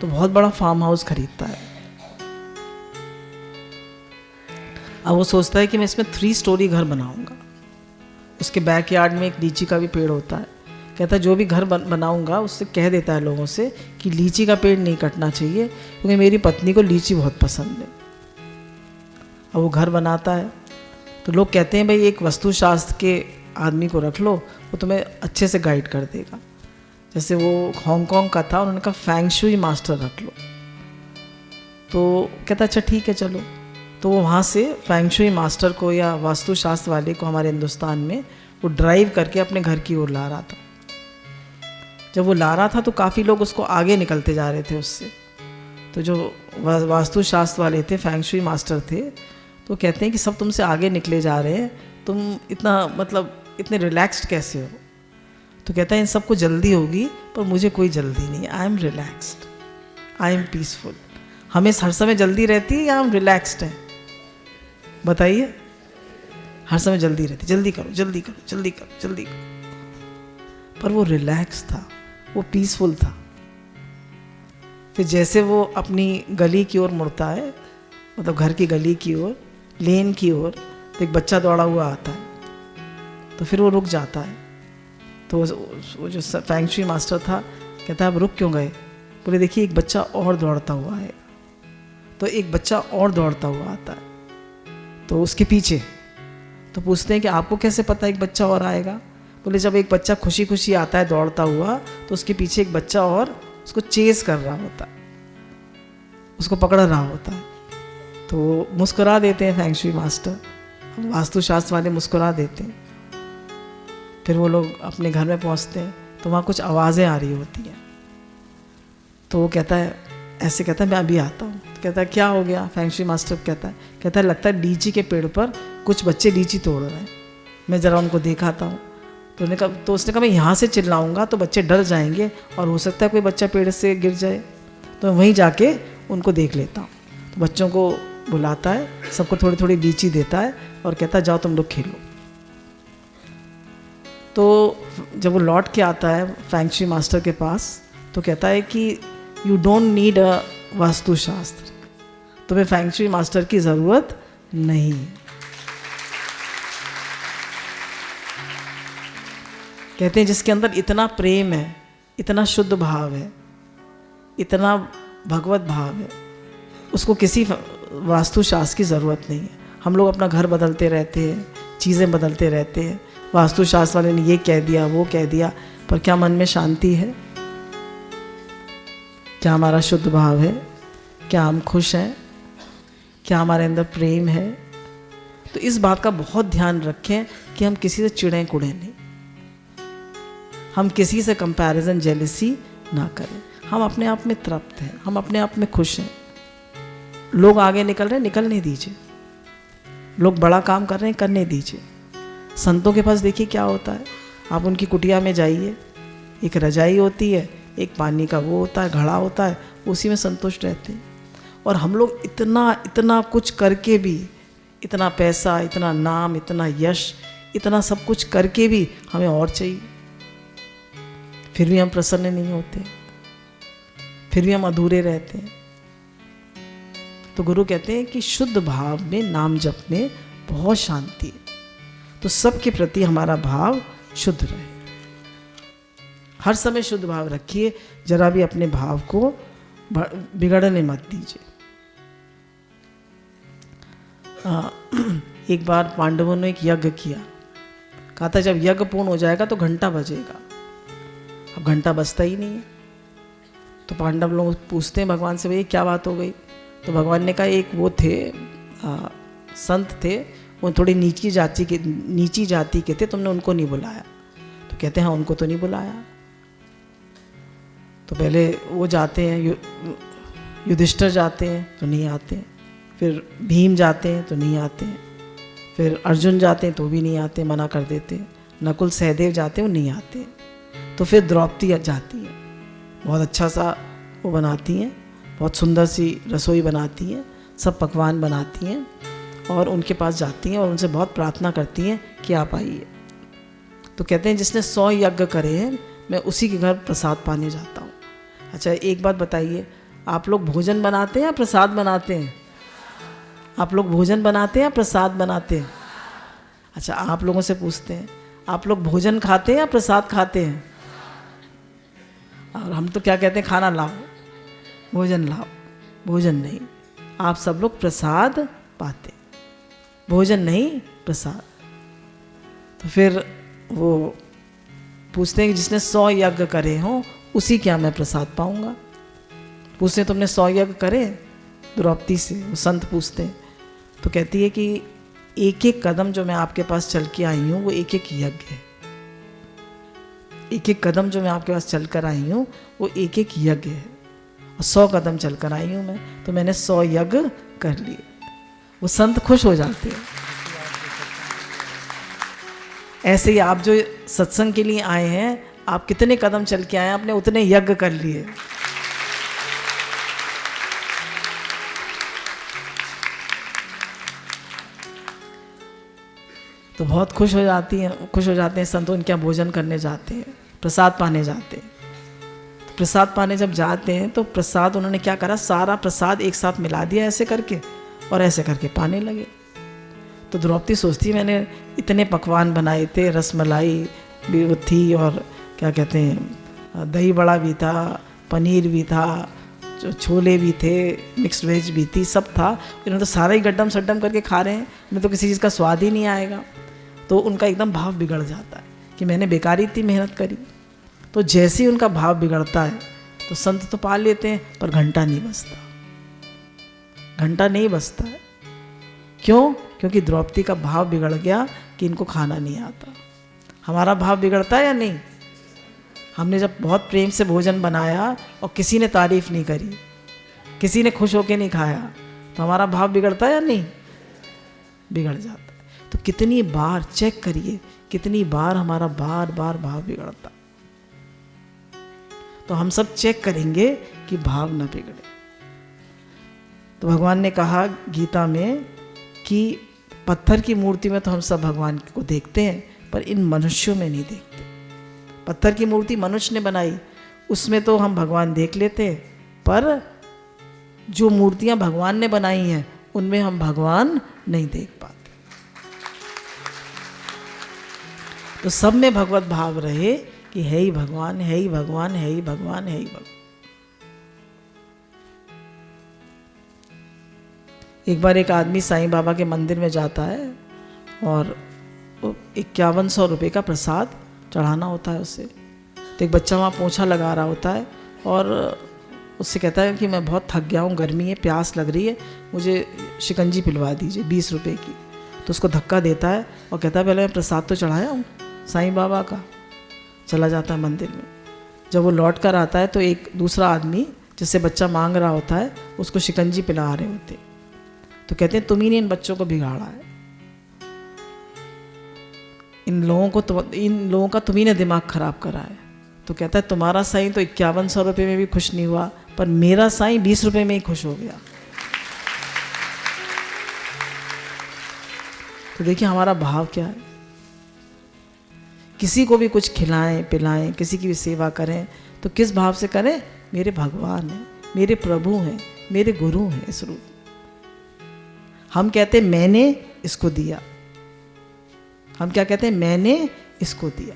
तो बहुत बड़ा फार्म हाउस खरीदता है। अब वो सोचता है कि मैं इसमें 3 स्टोरी घर बनाऊंगा। उसके बैकयार्ड में एक लीची का भी पेड़ होता है। कहता है जो भी घर बनाऊंगा उससे कह देता है लोगों से कि लीची का पेड़ नहीं कटना चाहिए, क्योंकि मेरी पत्नी को लीची बहुत पसंद है। अब वो घर बनाता है तो लोग कहते हैं भाई एक वास्तुशास्त्र के आदमी को रख लो, वो तुम्हें अच्छे से गाइड कर देगा। जैसे वो हांगकांग का था, उन्होंने कहा फैंग शुई मास्टर रख लो। तो कहता अच्छा ठीक है चलो। तो वो वहाँ से फैंग शुई मास्टर को या वास्तुशास्त्र वाले को हमारे हिंदुस्तान में वो ड्राइव करके अपने घर की ओर ला रहा था। जब वो ला रहा था तो काफ़ी लोग उसको आगे निकलते जा रहे थे उससे। तो जो वास्तुशास्त्र वाले थे, फैंग शुई मास्टर थे, तो कहते हैं कि सब तुमसे आगे निकले जा रहे हैं, तुम इतना मतलब इतने रिलैक्स्ड कैसे हो? तो कहता है इन सबको जल्दी होगी, पर मुझे कोई जल्दी नहीं, I am relaxed, I am peaceful. हमें हर समय जल्दी रहती है या हम रिलैक्स्ड हैं? बताइए। हर समय जल्दी रहती, जल्दी करो जल्दी करो जल्दी करो जल्दी करो, पर वो रिलैक्स था, वो पीसफुल था। फिर जैसे वो अपनी गली की ओर मुड़ता है, मतलब घर की गली की ओर, लेन की ओर, तो एक बच्चा दौड़ा हुआ आता है। तो फिर वो रुक जाता है। तो वो जो फैंग शुई मास्टर था कहता है आप रुक क्यों गए? बोले देखिए एक बच्चा और दौड़ता हुआ है। तो एक बच्चा और दौड़ता हुआ आता है तो उसके पीछे। तो पूछते हैं कि आपको कैसे पता एक बच्चा और आएगा? बोले जब एक बच्चा खुशी खुशी आता है दौड़ता हुआ, तो उसके पीछे एक बच्चा और उसको चेस कर रहा होता है, उसको पकड़ रहा होता है। तो मुस्कुरा देते हैं फैंग शुई मास्टर, वास्तुशास्त्र वाले मुस्कुरा देते हैं। फिर वो लोग अपने घर में पहुंचते हैं तो वहाँ कुछ आवाज़ें आ रही होती हैं। तो वो कहता है, ऐसे कहता है मैं अभी आता हूँ। तो कहता है क्या हो गया? फैंग शुई मास्टर कहता है लगता है लीची के पेड़ पर कुछ बच्चे लीची तोड़ रहे हैं, मैं ज़रा उनको देखाता हूँ। तो उसने कहा मैं यहाँ से चिल्लाऊंगा तो बच्चे डर जाएंगे और हो सकता है कोई बच्चा पेड़ से गिर जाए, तो मैं वहीं जाके उनको देख लेता हूँ। तो बच्चों को बुलाता है, सबको थोड़ी थोड़ी लीची देता है और कहता है जाओ तुम लोग खेलो। तो जब वो लौट के आता है फैंक्शी मास्टर के पास, तो कहता है कि यू डोंट नीड अ वास्तुशास्त्र, तुम्हें फैंक्शी मास्टर की ज़रूरत नहीं है। कहते हैं जिसके अंदर इतना प्रेम है, इतना शुद्ध भाव है, इतना भगवत भाव है, उसको किसी वास्तुशास्त्र की ज़रूरत नहीं है। हम लोग अपना घर बदलते रहते हैं, चीज़ें बदलते रहते हैं, वास्तुशास्त्र वाले ने ये कह दिया वो कह दिया, पर क्या मन में शांति है? क्या हमारा शुद्ध भाव है? क्या हम खुश हैं? क्या हमारे अंदर प्रेम है? तो इस बात का बहुत ध्यान रखें कि हम किसी से चिढ़ें कुढ़ें नहीं, हम किसी से कंपैरिजन जेलसी ना करें। हम अपने आप में तृप्त हैं, हम अपने आप में खुश हैं। लोग आगे निकल रहे हैं, निकलने दीजिए। लोग बड़ा काम कर रहे हैं, करने दीजिए। संतों के पास देखिए क्या होता है, आप उनकी कुटिया में जाइए, एक रजाई होती है, एक पानी का वो होता है, घड़ा होता है, उसी में संतुष्ट रहते हैं। और हम लोग इतना इतना कुछ करके भी, इतना पैसा, इतना नाम, इतना यश, इतना सब कुछ करके भी हमें और चाहिए, फिर भी हम प्रसन्न नहीं होते, फिर भी हम अधूरे रहते हैं। तो गुरु कहते हैं कि शुद्ध भाव में, नाम जप में बहुत शांति है। तो सबके प्रति हमारा भाव शुद्ध रहे, हर समय शुद्ध भाव रखिए, जरा भी अपने भाव को बिगड़ने मत दीजिए। एक बार पांडवों ने एक यज्ञ किया, कहा था जब यज्ञ पूर्ण हो जाएगा तो घंटा बजेगा। अब घंटा बजता ही नहीं है। तो पांडव लोग पूछते हैं भगवान से, भाई क्या बात हो गई? तो भगवान ने कहा एक वो थे संत थे, वो थोड़ी नीची जाति के थे, तुमने उनको नहीं बुलाया। तो कहते हैं हाँ उनको तो नहीं बुलाया। तो पहले वो जाते हैं, युधिष्ठिर जाते हैं तो नहीं आते हैं, फिर भीम जाते हैं तो नहीं आते हैं, फिर अर्जुन जाते हैं तो भी नहीं आते, मना कर देते हैं, नकुल सहदेव जाते हैं वो नहीं आते हैं। तो फिर द्रौपदी जाती है, बहुत अच्छा सा वो बनाती हैं, बहुत सुंदर सी रसोई बनाती हैं, सब पकवान बनाती हैं, और उनके पास जाती हैं और उनसे बहुत प्रार्थना करती हैं कि आप आइए। तो कहते हैं जिसने 100 यज्ञ करे हैं, मैं उसी के घर प्रसाद पाने जाता हूँ। अच्छा एक बात बताइए, आप लोग भोजन बनाते हैं या प्रसाद बनाते हैं? आप लोग भोजन बनाते हैं या प्रसाद बनाते हैं? अच्छा आप लोगों से पूछते हैं, आप लोग भोजन खाते हैं या प्रसाद खाते हैं? और हम तो क्या कहते हैं, खाना लाओ, भोजन लाओ। भोजन नहीं, आप सब लोग प्रसाद पाते, भोजन नहीं प्रसाद। तो फिर वो पूछते हैं कि जिसने 100 यज्ञ करे हों उसी क्या मैं प्रसाद पाऊंगा? पूछते हैं तुमने 100 यज्ञ करे? द्रौपदी से वो संत पूछते हैं। तो कहती है कि एक एक कदम जो मैं आपके पास चल के आई हूँ वो एक एक यज्ञ है, एक एक कदम जो मैं आपके पास चल कर आई हूँ वो एक एक यज्ञ है। और 100 कदम चल कर आई हूँ मैं, तो मैंने 100 यज्ञ कर लिए। वो संत खुश हो जाते हैं। ऐसे ही आप जो सत्संग के लिए आए हैं, आप कितने कदम चल के आए हैं, आपने उतने यज्ञ कर लिए। तो बहुत खुश हो जाते हैं संत। उनके यहाँ भोजन करने जाते हैं, प्रसाद पाने जाते हैं। तो प्रसाद पाने जब जाते हैं तो प्रसाद उन्होंने क्या करा, सारा प्रसाद एक साथ मिला दिया ऐसे करके, और ऐसे करके पाने लगे। तो द्रौपदी सोचती मैंने इतने पकवान बनाए थे, रसमलाई भी थी, और क्या कहते हैं दही बड़ा भी था, पनीर भी था, छोले भी थे, मिक्स्ड वेज भी थी, सब था। इन्होंने तो सारा ही गड्ढम सड्डम करके खा रहे हैं, इन्हें तो किसी चीज़ का स्वाद ही नहीं आएगा। तो उनका एकदम भाव बिगड़ जाता है कि मैंने बेकारी इतनी मेहनत करी। तो जैसे ही उनका भाव बिगड़ता है तो संत तो पा लेते हैं, पर घंटा नहीं बजता, घंटा नहीं बजता है। क्यों? क्योंकि द्रौपदी का भाव बिगड़ गया कि इनको खाना नहीं आता। हमारा भाव बिगड़ता है या नहीं? हमने जब बहुत प्रेम से भोजन बनाया और किसी ने तारीफ नहीं करी, किसी ने खुश होके नहीं खाया, तो हमारा भाव बिगड़ता है या नहीं? बिगड़ जाता है। तो कितनी बार चेक करिए, कितनी बार हमारा बार बार भाव बिगड़ता। तो हम सब चेक करेंगे कि भाव न बिगड़े। तो भगवान ने कहा गीता में कि पत्थर की मूर्ति में तो हम सब भगवान को देखते हैं, पर इन मनुष्यों में नहीं देखते। पत्थर की मूर्ति मनुष्य ने बनाई, उसमें तो हम भगवान देख लेते हैं, पर जो मूर्तियां भगवान ने बनाई हैं उनमें हम भगवान नहीं देख पाते। तो सब में भगवत भाव रहे कि है ही भगवान, है ही भगवान, है ही भगवान, है ही भगवान। एक बार एक आदमी साईं बाबा के मंदिर में जाता है और 5100 रुपये का प्रसाद चढ़ाना होता है उसे। तो एक बच्चा वहाँ पोंछा लगा रहा होता है और उससे कहता है कि मैं बहुत थक गया हूँ, गर्मी है, प्यास लग रही है, मुझे शिकंजी पिलवा दीजिए 20 रुपये की। तो उसको धक्का देता है और कहता है पहले मैं प्रसाद तो चढ़ाया हूँ साईं बाबा का। चला जाता है मंदिर में। जब वो लौट कर आता है तो एक दूसरा आदमी जिससे बच्चा मांग रहा होता है उसको शिकंजी पिला रहे होते। तो कहते हैं तुम ही ने इन बच्चों को बिगाड़ा है, इन लोगों का तुम ही ने दिमाग खराब करा है। तो कहता है तुम्हारा साईं तो 5100 रुपये में भी खुश नहीं हुआ, पर मेरा साईं 20 रुपये में ही खुश हो गया। तो देखिए हमारा भाव क्या है। किसी को भी कुछ खिलाएं पिलाएं, किसी की भी सेवा करें तो किस भाव से करें? मेरे भगवान हैं, मेरे प्रभु हैं, मेरे गुरु हैं इस रूप। हम कहते हैं मैंने इसको दिया, हम क्या कहते हैं? मैंने इसको दिया।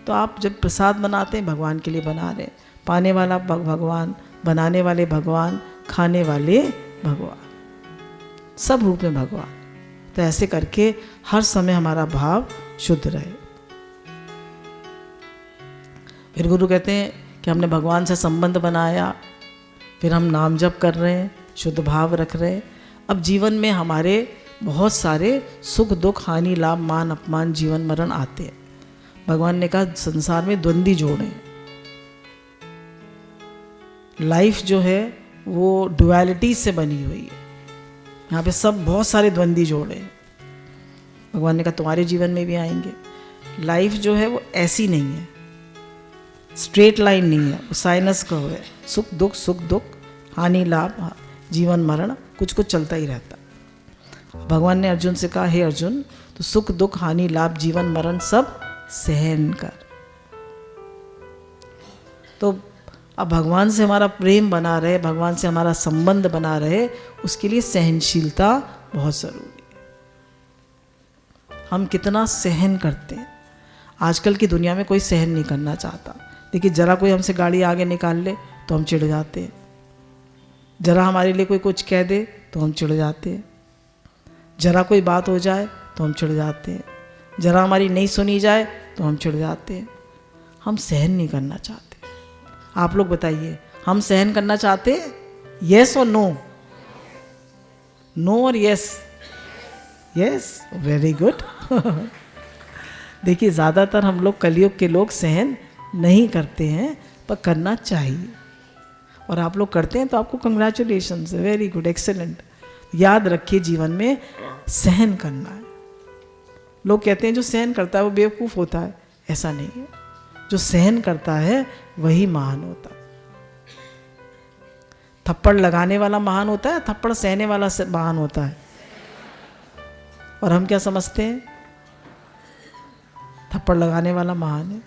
तो आप जब प्रसाद बनाते हैं भगवान के लिए बना रहे हैं, पाने वाला भगवान, बनाने वाले भगवान, खाने वाले भगवान, सब रूप में भगवान। तो ऐसे करके हर समय हमारा भाव शुद्ध रहे। फिर गुरु कहते हैं कि हमने भगवान से संबंध बनाया, फिर हम नाम जप कर रहे हैं, शुद्ध भाव रख रहे हैं। अब जीवन में हमारे बहुत सारे सुख दुख, हानि लाभ, मान अपमान, जीवन मरण आते हैं। भगवान ने कहा संसार में द्वंद्वी जोड़ हैं। लाइफ जो है वो डुअलिटी से बनी हुई है। यहाँ पे सब बहुत सारे द्वंद्वी जोड़ हैं। भगवान ने कहा तुम्हारे जीवन में भी आएंगे। लाइफ जो है वो ऐसी नहीं है, स्ट्रेट लाइन नहीं है, वो साइनस का है। सुख दुख, हानि लाभ, जीवन मरण, कुछ कुछ चलता ही रहता। भगवान ने अर्जुन से कहा हे अर्जुन, तो सुख दुख, हानि लाभ, जीवन मरण सब सहन कर। तो अब भगवान से हमारा प्रेम बना रहे, भगवान से हमारा संबंध बना रहे, उसके लिए सहनशीलता बहुत ज़रूरी है। हम कितना सहन करते हैं। आजकल की दुनिया में कोई सहन नहीं करना चाहता। देखिए जरा कोई हमसे गाड़ी आगे निकाल ले तो हम चिढ़ जाते हैं, जरा हमारे लिए कोई कुछ कह दे तो हम चिढ़ जाते हैं, जरा कोई बात हो जाए तो हम चिढ़ जाते हैं, जरा हमारी नहीं सुनी जाए तो हम चिढ़ जाते हैं। हम सहन नहीं करना चाहते। आप लोग बताइए, हम सहन करना चाहते हैं? यस और नो? नो और यस? Yes, very good. देखिए ज़्यादातर हम लोग कलयुग के लोग सहन नहीं करते हैं, पर करना चाहिए। और आप लोग करते हैं तो आपको कंग्रेचुलेशंस, वेरी गुड, एक्सेलेंट। याद रखिए जीवन में सहन करना है। लोग कहते हैं जो सहन करता है वो बेवकूफ़ होता है, ऐसा नहीं है। जो सहन करता है वही महान होता है। थप्पड़ लगाने वाला महान होता है, थप्पड़ सहने वाला महान होता है। और हम क्या समझते हैं? थप्पड़ लगाने वाला महान है।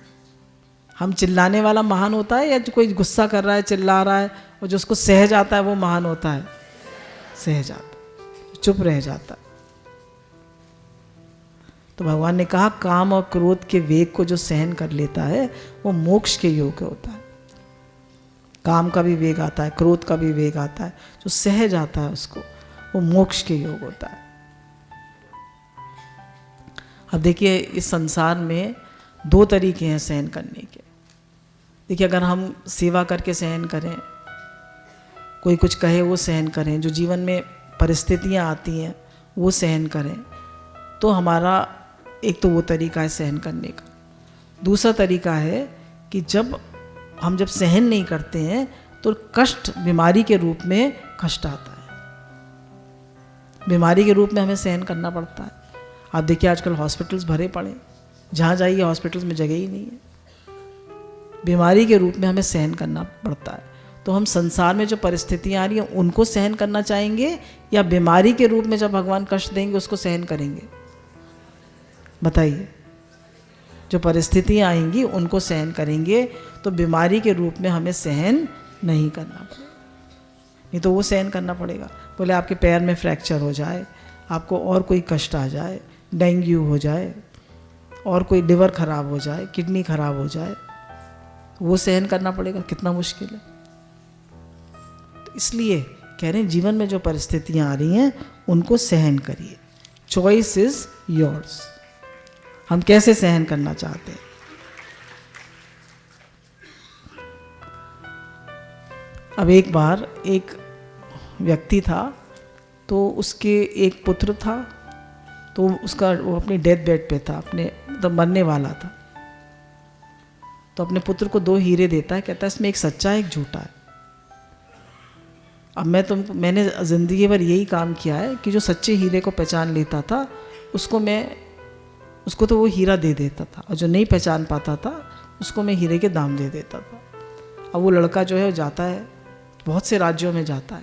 हम चिल्लाने वाला महान होता है, या जो कोई गुस्सा कर रहा है, चिल्ला रहा है, और जो उसको सह जाता है वो महान होता है? सह जाता, चुप रह जाता। तो भगवान ने कहा काम और क्रोध के वेग को जो सहन कर लेता है वो मोक्ष के योग्य होता है। काम का भी वेग आता है, क्रोध का भी वेग आता है, जो सह जाता है उसको, वो मोक्ष के योग होता है। अब देखिए इस संसार में दो तरीके हैं सहन करने के। देखिए अगर हम सेवा करके सहन करें, कोई कुछ कहे वो सहन करें, जो जीवन में परिस्थितियां आती हैं वो सहन करें, तो हमारा एक तो वो तरीका है सहन करने का। दूसरा तरीका है कि जब सहन नहीं करते हैं तो कष्ट बीमारी के रूप में कष्ट आता है। बीमारी के रूप में हमें सहन करना पड़ता है। आप देखिए आजकल हॉस्पिटल्स भरे पड़े, जहाँ जाइए हॉस्पिटल्स में जगह ही नहीं है। बीमारी के रूप में हमें सहन करना पड़ता है। तो हम संसार में जो परिस्थितियाँ आ रही हैं उनको सहन करना चाहेंगे, या बीमारी के रूप में जब भगवान कष्ट देंगे उसको सहन करेंगे? बताइए। जो परिस्थितियाँ आएंगी उनको सहन करेंगे तो बीमारी के रूप में हमें सहन नहीं करना पड़ेगा, नहीं तो वो सहन करना पड़ेगा। बोले आपके पैर में फ्रैक्चर हो जाए, आपको और कोई कष्ट आ जाए, डेंगू हो जाए, और कोई लिवर खराब हो जाए, किडनी खराब हो जाए, वो सहन करना पड़ेगा, कितना मुश्किल है। तो इसलिए कह रहे हैं जीवन में जो परिस्थितियाँ आ रही हैं उनको सहन करिए, चॉइस इज योर्स। हम कैसे सहन करना चाहते हैं। अब एक बार एक व्यक्ति था, तो उसके एक पुत्र था, तो वो अपनी डेथ बेड पे था, अपने मतलब मरने वाला था। तो अपने पुत्र को 2 हीरे देता है, कहता है इसमें एक सच्चा है एक झूठा है। अब मैंने ज़िंदगी भर यही काम किया है कि जो सच्चे हीरे को पहचान लेता था उसको तो वो हीरा दे देता था, और जो नहीं पहचान पाता था उसको मैं हीरे के दाम दे देता था। अब वो लड़का जो है वो जाता है, बहुत से राज्यों में जाता है,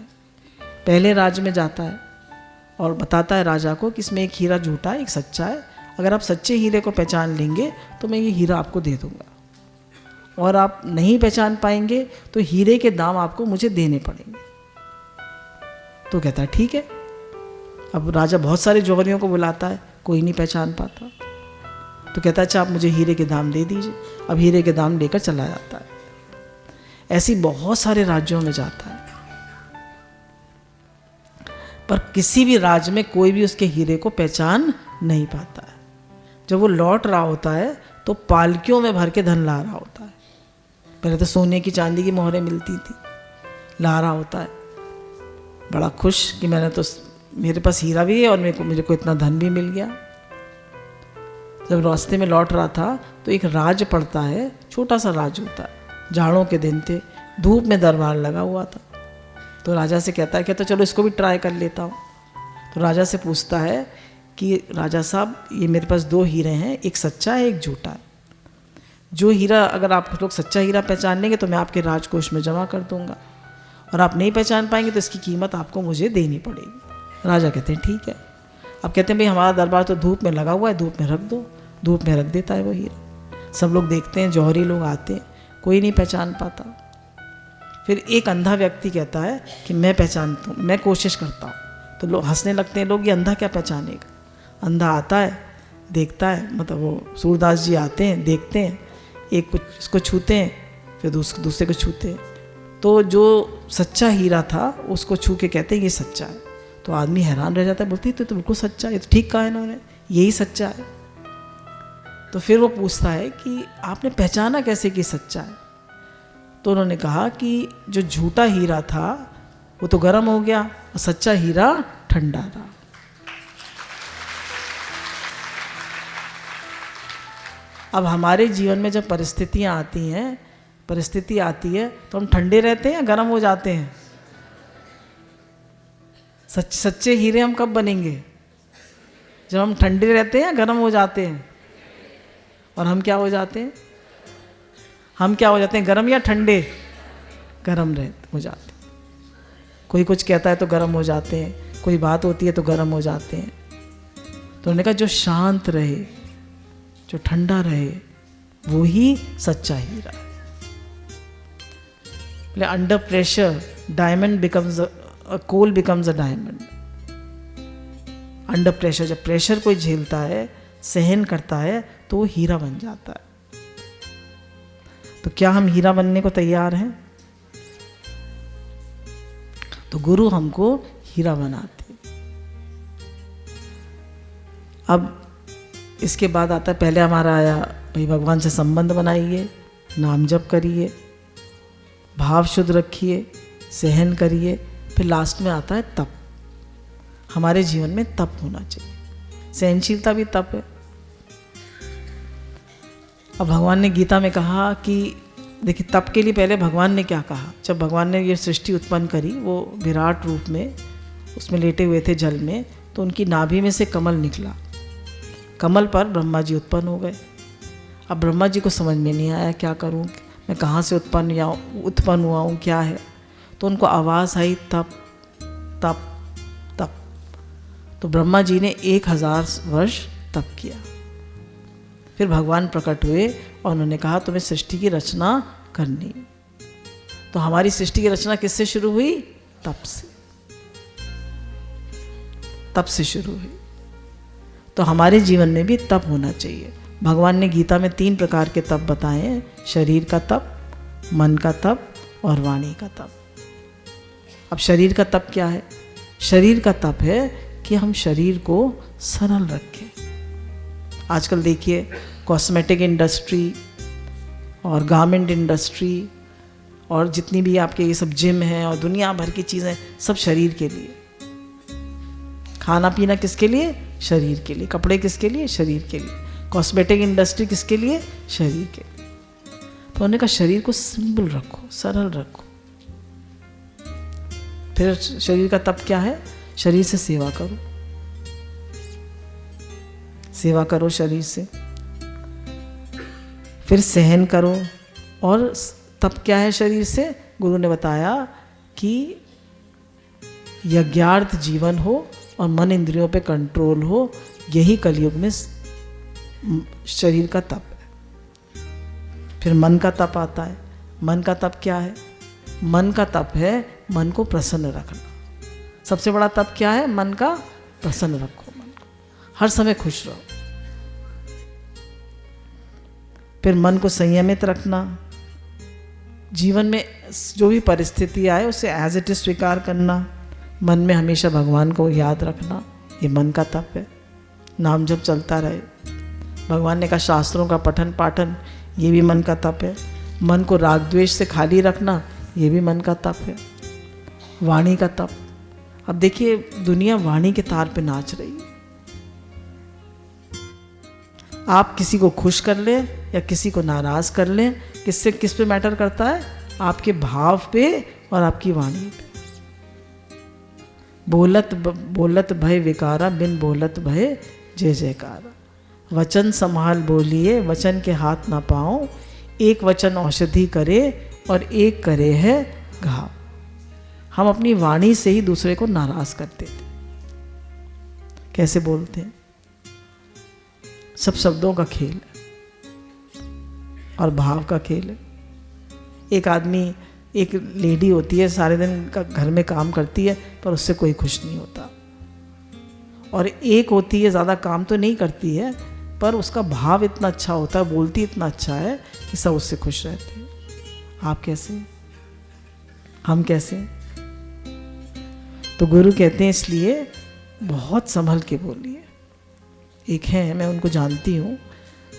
पहले राज्य में जाता है और बताता है राजा को कि इसमें एक हीरा झूठा है एक सच्चा है, अगर आप सच्चे हीरे को पहचान लेंगे तो मैं ये हीरा आपको दे दूँगा, और आप नहीं पहचान पाएंगे तो हीरे के दाम आपको मुझे देने पड़ेंगे। तो कहता है ठीक है। अब राजा बहुत सारे जौहरियों को बुलाता है, कोई नहीं पहचान पाता। तो कहता है अच्छा आप मुझे हीरे के दाम दे दीजिए। अब हीरे के दाम लेकर चला जाता है, ऐसी बहुत सारे राज्यों में जाता है, पर किसी भी राज्य में कोई भी उसके हीरे को पहचान नहीं पाता है। जब वो लौट रहा होता है तो पालकियों में भर के धन ला रहा होता है। पहले तो सोने की चांदी की मोहरें मिलती थी, ला रहा होता है बड़ा खुश कि मेरे पास हीरा भी है और मुझे को इतना धन भी मिल गया। जब रास्ते में लौट रहा था तो एक राज पड़ता है, छोटा सा राज होता है, जाड़ों के दिन थे, धूप में दरबार लगा हुआ था। तो राजा से कहता है चलो इसको भी ट्राई कर लेता हूँ। तो राजा से पूछता है कि राजा साहब ये मेरे पास 2 हीरे हैं, एक सच्चा है एक झूठा है। जो हीरा अगर आप लोग सच्चा हीरा पहचान लेंगे तो मैं आपके राजकोष में जमा कर दूंगा, और आप नहीं पहचान पाएंगे तो इसकी कीमत आपको मुझे देनी पड़ेगी। राजा कहते हैं ठीक है। अब कहते हैं भाई हमारा दरबार तो धूप में लगा हुआ है, धूप में रख दो। धूप में रख देता है वो हीरा, सब लोग देखते हैं, जौहरी लोग आते हैं, कोई नहीं पहचान पाता। फिर एक अंधा व्यक्ति कहता है कि मैं पहचानता हूँ, मैं कोशिश करता हूँ। तो लोग हंसने लगते हैं, लोग ये अंधा क्या पहचानेगा। अंधा आता है, देखता है, मतलब वो सूरदास जी आते हैं, देखते हैं, एक कुछ इसको छूते हैं, फिर दूसरे को छूते हैं। तो जो सच्चा हीरा था उसको छू के कहते हैं ये सच्चा है। तो आदमी हैरान रह जाता है, बोलते तो बिल्कुल सच्चा है, ये तो ठीक कहा इन्होंने, यही सच्चा है। तो फिर वो पूछता है कि आपने पहचाना कैसे कि सच्चा है। तो उन्होंने कहा कि जो झूठा हीरा था वो तो गर्म हो गया और सच्चा हीरा ठंडा रहा। अब हमारे जीवन में जब परिस्थिति आती है तो हम ठंडे रहते हैं या गर्म हो जाते हैं। सच्चे हीरे हम कब बनेंगे, जब हम ठंडे रहते हैं या गर्म हो जाते हैं। और हम क्या हो जाते हैं, गर्म या ठंडे, गर्म हो जाते हैं। कोई कुछ कहता है तो गर्म हो जाते हैं, कोई बात होती है तो गर्म हो जाते हैं। तो उन्होंने कहा जो शांत रहे, जो ठंडा रहे, वो ही सच्चा हीरा है। Under pressure diamond becomes coal becomes a diamond. Under pressure, जब प्रेशर कोई झेलता है, सहन करता है, तो वो हीरा बन जाता है। तो क्या हम हीरा बनने को तैयार हैं? तो गुरु हमको हीरा बनाते। अब इसके बाद आता है, पहले हमारा आया भाई भगवान से संबंध बनाइए, नाम जप करिए, भाव शुद्ध रखिए, सहन करिए। फिर लास्ट में आता है तप। हमारे जीवन में तप होना चाहिए, सहनशीलता भी तप है। अब भगवान ने गीता में कहा कि देखिए तप के लिए पहले भगवान ने क्या कहा। जब भगवान ने ये सृष्टि उत्पन्न करी, वो विराट रूप में उसमें लेटे हुए थे जल में, तो उनकी नाभि में से कमल निकला। कमल पर ब्रह्मा जी उत्पन्न हो गए। अब ब्रह्मा जी को समझ में नहीं आया क्या करूं, मैं कहाँ से उत्पन्न हुआ हूँ, क्या है। तो उनको आवाज़ आई तप तप तप। तो ब्रह्मा जी ने 1000 वर्ष तप किया। फिर भगवान प्रकट हुए और उन्होंने कहा तुम्हें सृष्टि की रचना करनी। तो हमारी सृष्टि की रचना किससे शुरू हुई? तप से, तप से शुरू हुई। तो हमारे जीवन में भी तप होना चाहिए। भगवान ने गीता में 3 प्रकार के तप बताए हैं, शरीर का तप, मन का तप और वाणी का तप। अब शरीर का तप क्या है? शरीर का तप है कि हम शरीर को सरल रखें। आजकल देखिए कॉस्मेटिक इंडस्ट्री और गारमेंट इंडस्ट्री और जितनी भी आपके ये सब जिम हैं और दुनिया भर की चीज़ें, सब शरीर के लिए। खाना पीना किसके लिए? शरीर के लिए। कपड़े किसके लिए? शरीर के लिए। कॉस्मेटिक इंडस्ट्री किसके लिए? शरीर के लिए। तो उन्होंने कहा शरीर को सिंपल रखो, सरल रखो। फिर शरीर का तप क्या है? शरीर से सेवा करो, सेवा करो शरीर से। फिर सहन करो। और तप क्या है शरीर से? गुरु ने बताया कि यज्ञार्थ जीवन हो और मन इंद्रियों पे कंट्रोल हो, यही कलयुग में शरीर का तप है। फिर मन का तप आता है। मन का तप क्या है? मन का तप है मन को प्रसन्न रखना। सबसे बड़ा तप क्या है? मन का प्रसन्न रखो, मन को हर समय खुश रहो। फिर मन को संयमित रखना। जीवन में जो भी परिस्थिति आए उसे एज इट इज स्वीकार करना। मन में हमेशा भगवान को याद रखना, ये मन का तप है। नाम जप चलता रहे। भगवान ने कहा शास्त्रों का पठन पाठन, ये भी मन का तप है। मन को राग द्वेष से खाली रखना, ये भी मन का तप है। वाणी का तप। अब देखिए दुनिया वाणी के तार पे नाच रही है। आप किसी को खुश कर लें या किसी को नाराज कर लें, किससे किस पे मैटर करता है? आपके भाव पे और आपकी वाणी पे। बोलत बोलत भय विकारा, बिन बोलत भय जय जयकारा। वचन संभाल बोलिए, वचन के हाथ ना पाओ। एक वचन औषधि करे और एक करे है घाव। हम अपनी वाणी से ही दूसरे को नाराज करते थे। कैसे बोलते हैं? सब शब्दों का खेल है और भाव का खेल है। एक आदमी, एक लेडी होती है, सारे दिन का घर में काम करती है पर उससे कोई खुश नहीं होता। और एक होती है ज़्यादा काम तो नहीं करती है पर उसका भाव इतना अच्छा होता है, बोलती इतना अच्छा है कि सब उससे खुश रहते हैं। आप कैसे? हम कैसे? तो गुरु कहते हैं इसलिए बहुत संभल के बोलिए। एक है, मैं उनको जानती हूँ,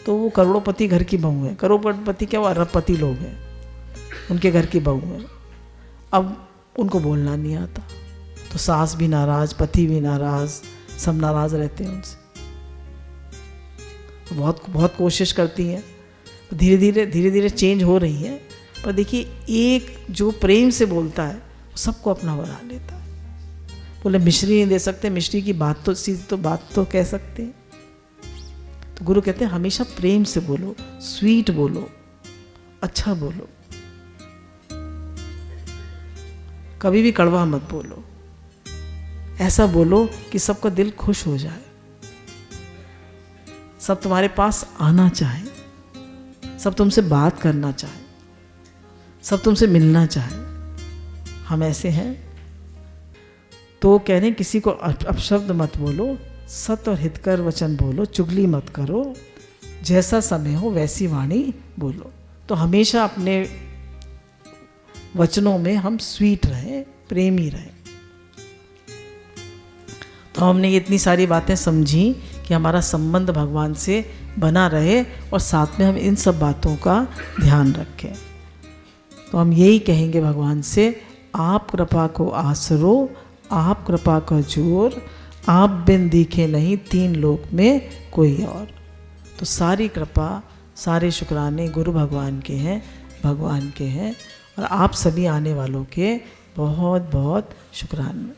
तो वो करोड़पति घर की बहू है। करोड़पति क्या, वो अरबपति लोग हैं, उनके घर की बहू है। अब उनको बोलना नहीं आता, तो सास भी नाराज, पति भी नाराज, सब नाराज रहते हैं उनसे। तो बहुत कोशिश करती हैं, तो धीरे धीरे चेंज हो रही है। पर देखिए एक जो प्रेम से बोलता है वो सबको अपना बना लेता है। बोले मिश्री नहीं दे सकते, मिश्री की बात तो कह सकते हैं। तो गुरु कहते हैं हमेशा प्रेम से बोलो, स्वीट बोलो, अच्छा बोलो, कभी भी कड़वा मत बोलो। ऐसा बोलो कि सबका दिल खुश हो जाए, सब तुम्हारे पास आना चाहे, सब तुमसे बात करना चाहे, सब तुमसे मिलना चाहे। हम ऐसे हैं। तो कह रहे हैं किसी को अपशब्द मत बोलो, सत और हितकर वचन बोलो, चुगली मत करो, जैसा समय हो वैसी वाणी बोलो। तो हमेशा अपने वचनों में हम स्वीट रहें, प्रेमी रहें। तो हमने ये इतनी सारी बातें समझी कि हमारा संबंध भगवान से बना रहे और साथ में हम इन सब बातों का ध्यान रखें। तो हम यही कहेंगे भगवान से, आप कृपा को आसरो, आप कृपा का जोर, आप बिन दिखे नहीं तीन लोक में कोई और। तो सारी कृपा, सारे शुक्राने गुरु भगवान के हैं, भगवान के हैं, और आप सभी आने वालों के बहुत बहुत शुक्राने।